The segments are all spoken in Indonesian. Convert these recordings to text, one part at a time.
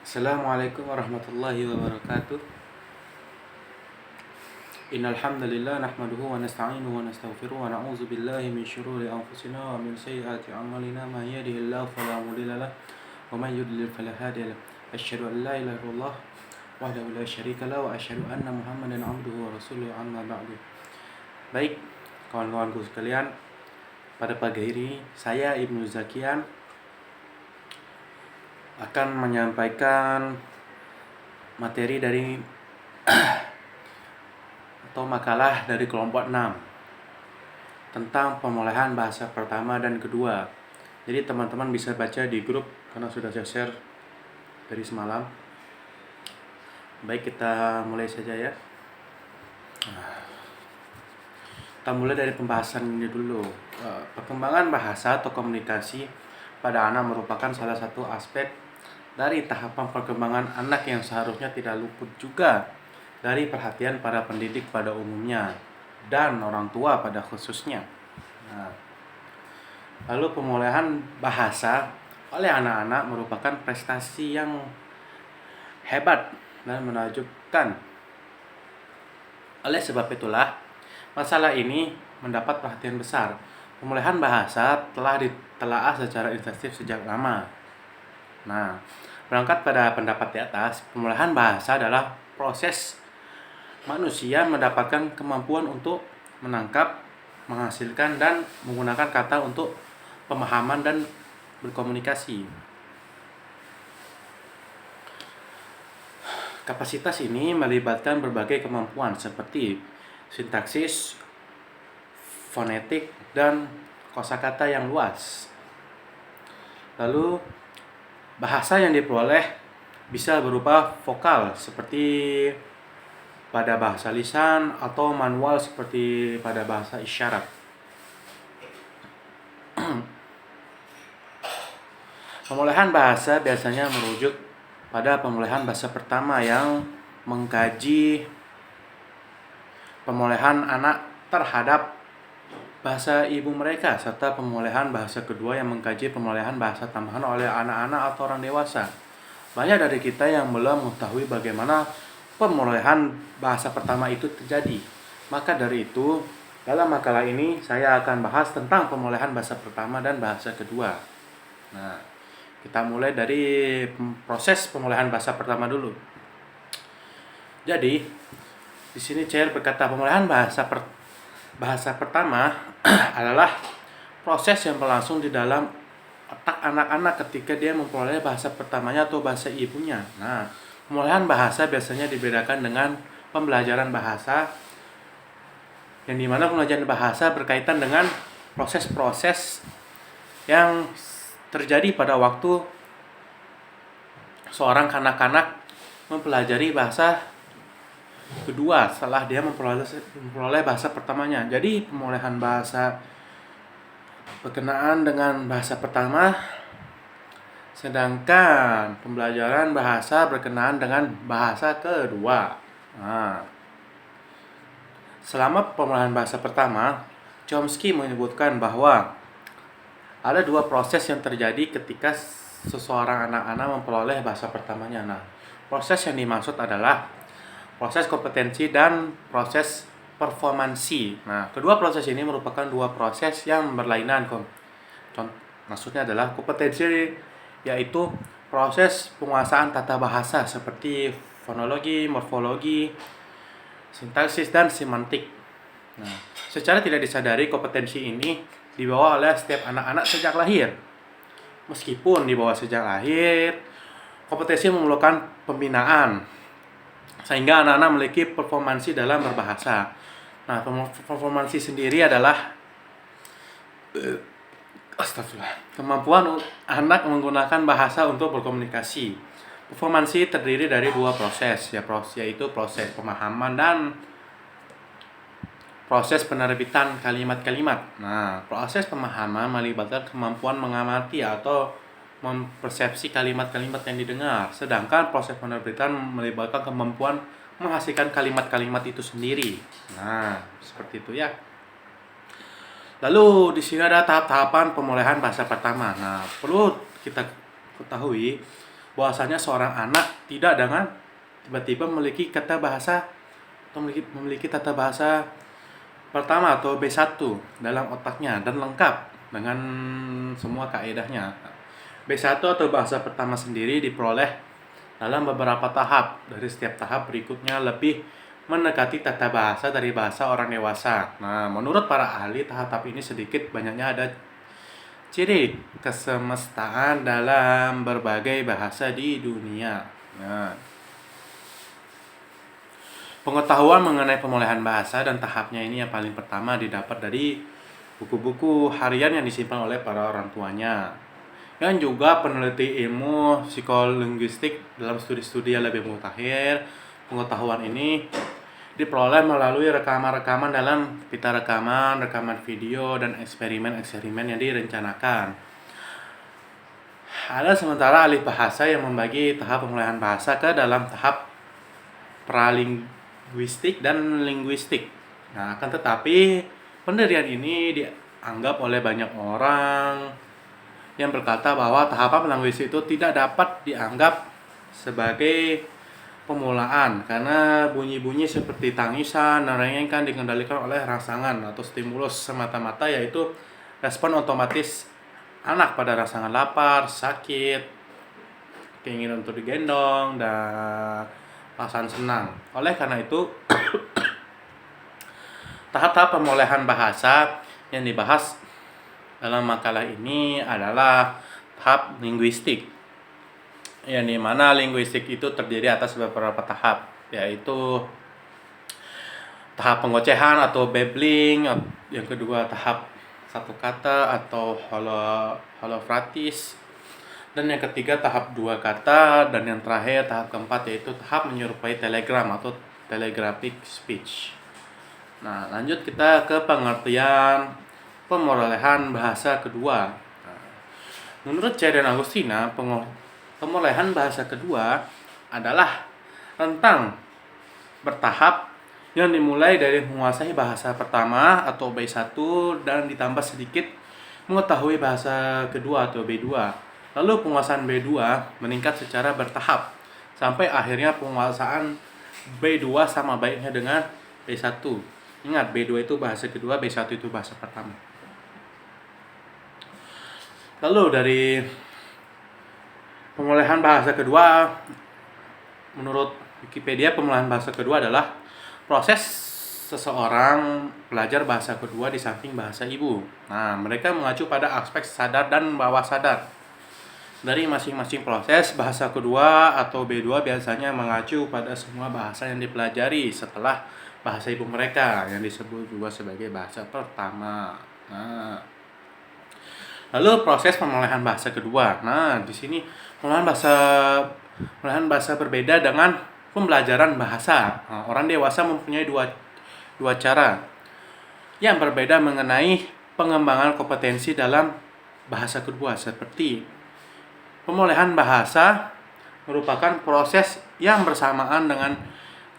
Assalamualaikum warahmatullahi wabarakatuh. Innal hamdalillah nahmaduhu wa nasta'inuhu wa nastaghfiruh wa na'udzu billahi min syururi anfusina wa min sayyiati a'malina may yahdihillahu fala mudilla lahu wa may yudlil fala hadiya lahu. Asyhadu an la ilaha illallah wahdahu la syarika lahu wa asyhadu anna Muhammadan 'abduhu wa rasuluhu amma ba'du. Baik, kawan-kawanku sekalian, pada pagi ini saya Ibnu Zakian akan menyampaikan materi dari atau makalah dari kelompok 6 tentang pemulihan bahasa pertama dan kedua. Jadi teman-teman bisa baca di grup karena sudah saya share dari semalam. Baik, kita mulai saja ya. Kita mulai dari pembahasan ini dulu. Perkembangan bahasa atau komunikasi pada anak merupakan salah satu aspek dari tahapan perkembangan anak yang seharusnya tidak luput juga dari perhatian para pendidik pada umumnya dan orang tua pada khususnya. Nah, lalu pemulihan bahasa oleh anak-anak merupakan prestasi yang hebat dan menakjubkan. Oleh sebab itulah, masalah ini mendapat perhatian besar. Pemulihan bahasa telah ditelaah secara intensif sejak lama. Nah, berangkat pada pendapat di atas, pemulihan bahasa adalah proses manusia mendapatkan kemampuan untuk menangkap, menghasilkan, dan menggunakan kata untuk pemahaman dan berkomunikasi. Kapasitas ini melibatkan berbagai kemampuan seperti sintaksis, fonetik, dan kosakata yang luas. Lalu, bahasa yang diperoleh bisa berupa vokal seperti pada bahasa lisan atau manual seperti pada bahasa isyarat. Pemulihan bahasa biasanya merujuk pada pemulihan bahasa pertama yang mengkaji pemulihan anak terhadap bahasa ibu mereka, serta pemulihan bahasa kedua yang mengkaji pemulihan bahasa tambahan oleh anak-anak atau orang dewasa. Banyak dari kita yang belum mengetahui bagaimana pemulihan bahasa pertama itu terjadi. Maka dari itu, dalam makalah ini saya akan bahas tentang pemulihan bahasa pertama dan bahasa kedua. Nah, kita mulai dari proses pemulihan bahasa pertama dulu. Jadi, di sini Chair berkata pemulihan bahasa pertama adalah proses yang berlangsung di dalam otak anak-anak ketika dia memperoleh bahasa pertamanya atau bahasa ibunya. Nah, pemulihan bahasa biasanya dibedakan dengan pembelajaran bahasa, yang dimana pembelajaran bahasa berkaitan dengan proses-proses yang terjadi pada waktu seorang kanak-kanak mempelajari bahasa kedua setelah dia memperoleh bahasa pertamanya. Jadi pemulihan bahasa berkenaan dengan bahasa pertama, sedangkan pembelajaran bahasa berkenaan dengan bahasa kedua. Nah, selama pemulihan bahasa pertama, Chomsky menyebutkan bahwa ada dua proses yang terjadi ketika seseorang anak-anak memperoleh bahasa pertamanya. Nah, proses yang dimaksud adalah proses kompetensi dan proses performansi. Nah, kedua proses ini merupakan dua proses yang berlainan. Maksudnya adalah kompetensi yaitu proses penguasaan tata bahasa seperti fonologi, morfologi, sintaksis, dan semantik. Nah, secara tidak disadari kompetensi ini dibawa oleh setiap anak-anak sejak lahir. Meskipun dibawa sejak lahir, kompetensi memerlukan pembinaan sehingga anak-anak memiliki performansi dalam berbahasa. Nah, performansi sendiri adalah kemampuan anak menggunakan bahasa untuk berkomunikasi. Performansi terdiri dari dua proses, yaitu proses pemahaman dan proses penerbitan kalimat-kalimat. Nah, proses pemahaman melibatkan kemampuan mengamati atau mempersepsi kalimat-kalimat yang didengar, sedangkan proses penerbitan melibatkan kemampuan menghasilkan kalimat-kalimat itu sendiri. Nah, seperti itu ya. Lalu di sini ada tahap-tahapan pemulihan bahasa pertama. Nah, perlu kita ketahui bahwasanya seorang anak tidak dengan tiba-tiba memiliki kata bahasa atau memiliki tata bahasa pertama atau B1 dalam otaknya dan lengkap dengan semua kaedahnya. B1 atau bahasa pertama sendiri diperoleh dalam beberapa tahap. Dari setiap tahap berikutnya lebih mendekati tata bahasa dari bahasa orang dewasa. Nah, menurut para ahli, tahap ini sedikit banyaknya ada ciri kesemestaan dalam berbagai bahasa di dunia. Nah, pengetahuan mengenai pemulihan bahasa dan tahapnya ini yang paling pertama didapat dari buku-buku harian yang disimpan oleh para orang tuanya. Dan juga peneliti ilmu psikolinguistik dalam studi-studi yang lebih mutakhir. Pengetahuan ini diperoleh melalui rekaman-rekaman dalam pita rekaman, rekaman video, dan eksperimen-eksperimen yang direncanakan. Ada sementara ahli bahasa yang membagi tahap pemulihan bahasa ke dalam tahap pralinguistik dan linguistik. Nah, akan tetapi pendirian ini dianggap oleh banyak orang yang berkata bahwa tahapan linguistik itu tidak dapat dianggap sebagai pemulaan karena bunyi-bunyi seperti tangisan dan rengengkan dikendalikan oleh rangsangan atau stimulus semata-mata, yaitu respon otomatis anak pada rangsangan lapar, sakit, keinginan untuk digendong, dan perasaan senang. Oleh karena itu, tahap-tahap pemulihan bahasa yang dibahas dalam makalah ini adalah tahap linguistik, yang dimana linguistik itu terdiri atas beberapa tahap, yaitu tahap pengocehan atau babbling, yang kedua tahap satu kata atau holofratis, dan yang ketiga tahap dua kata, dan yang terakhir tahap keempat yaitu tahap menyerupai telegram atau telegraphic speech. Nah, lanjut kita ke pengertian pemulihan bahasa kedua. Menurut C. dan Agustina, pemulihan bahasa kedua adalah rentang bertahap yang dimulai dari menguasai bahasa pertama atau B1 dan ditambah sedikit mengetahui bahasa kedua atau B2. Lalu penguasaan B2 meningkat secara bertahap sampai akhirnya penguasaan B2 sama baiknya dengan B1. Ingat, B2 itu bahasa kedua, B1 itu bahasa pertama. Lalu dari pemulihan bahasa kedua, menurut Wikipedia, pemulihan bahasa kedua adalah proses seseorang belajar bahasa kedua di samping bahasa ibu. Nah, mereka mengacu pada aspek sadar dan bawah sadar. Dari masing-masing proses, bahasa kedua atau B2 biasanya mengacu pada semua bahasa yang dipelajari setelah bahasa ibu mereka, yang disebut juga sebagai bahasa pertama. Nah, lalu proses pemulihan bahasa kedua. Nah, di sini pemulihan bahasa berbeda dengan pembelajaran bahasa. Nah, orang dewasa mempunyai dua cara yang berbeda mengenai pengembangan kompetensi dalam bahasa kedua. Seperti pemulihan bahasa merupakan proses yang bersamaan dengan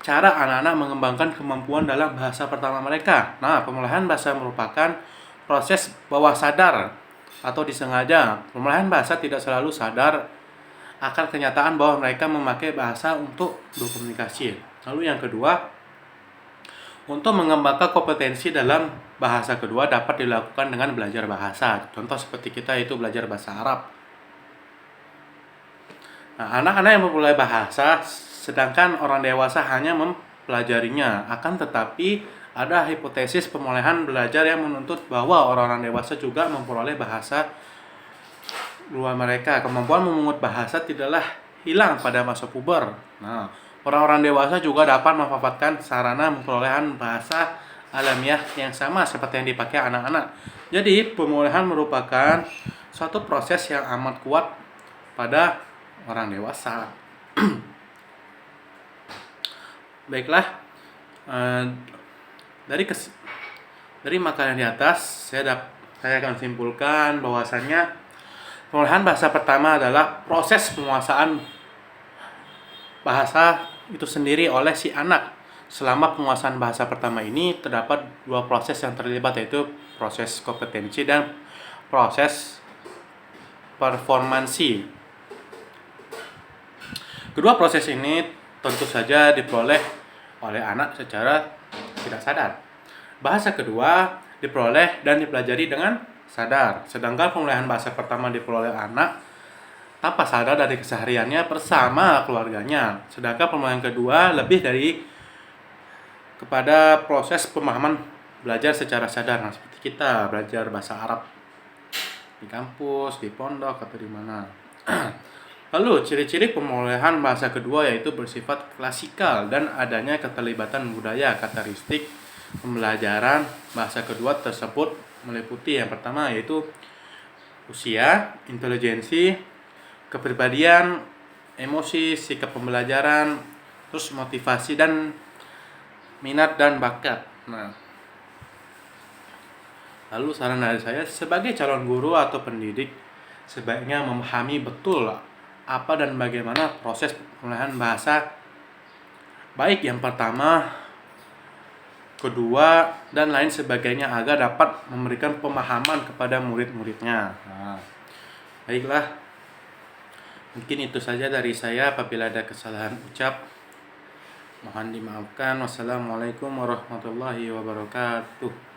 cara anak-anak mengembangkan kemampuan dalam bahasa pertama mereka. Nah, pemulihan bahasa merupakan proses bawah sadar atau disengaja. Pemulihan bahasa tidak selalu sadar akan kenyataan bahwa mereka memakai bahasa untuk berkomunikasi. Lalu yang kedua, untuk mengembangkan kompetensi dalam bahasa kedua dapat dilakukan dengan belajar bahasa. Contoh seperti kita itu belajar bahasa Arab. Nah, anak-anak yang memulai bahasa, sedangkan orang dewasa hanya mempelajarinya. Akan tetapi ada hipotesis pemulihan belajar yang menuntut bahwa orang-orang dewasa juga memperoleh bahasa luar mereka. Kemampuan memungut bahasa tidaklah hilang pada masa puber. Nah, orang-orang dewasa juga dapat memanfaatkan sarana perolehan bahasa alamiah yang sama seperti yang dipakai anak-anak. Jadi, pemulihan merupakan suatu proses yang amat kuat pada orang dewasa. Baiklah, dari makalah di atas saya akan simpulkan bahwasannya pemulihan bahasa pertama adalah proses penguasaan bahasa itu sendiri oleh si anak. Selama penguasaan bahasa pertama ini terdapat dua proses yang terlibat, yaitu proses kompetensi dan proses performansi. Kedua proses ini tentu saja diperoleh oleh anak secara tidak sadar. Bahasa kedua diperoleh dan dipelajari dengan sadar, sedangkan pemulihan bahasa pertama diperoleh anak tanpa sadar dari kesehariannya bersama keluarganya. Sedangkan pemulihan kedua lebih dari kepada proses pemahaman belajar secara sadar. Nah, seperti kita belajar bahasa Arab di kampus, di pondok, atau di mana. Lalu, ciri-ciri pemulihan bahasa kedua yaitu bersifat klasikal dan adanya keterlibatan budaya. Karakteristik pembelajaran bahasa kedua tersebut meliputi yang pertama yaitu usia, intelijensi, kepribadian, emosi, sikap pembelajaran, terus motivasi dan minat dan bakat. Nah, lalu saran dari saya sebagai calon guru atau pendidik sebaiknya memahami betul apa dan bagaimana proses pemulihan bahasa baik yang pertama, kedua, dan lain sebagainya agar dapat memberikan pemahaman kepada murid-muridnya. Nah, baiklah, mungkin itu saja dari saya. Apabila ada kesalahan ucap, mohon dimaafkan. Wassalamualaikum warahmatullahi wabarakatuh.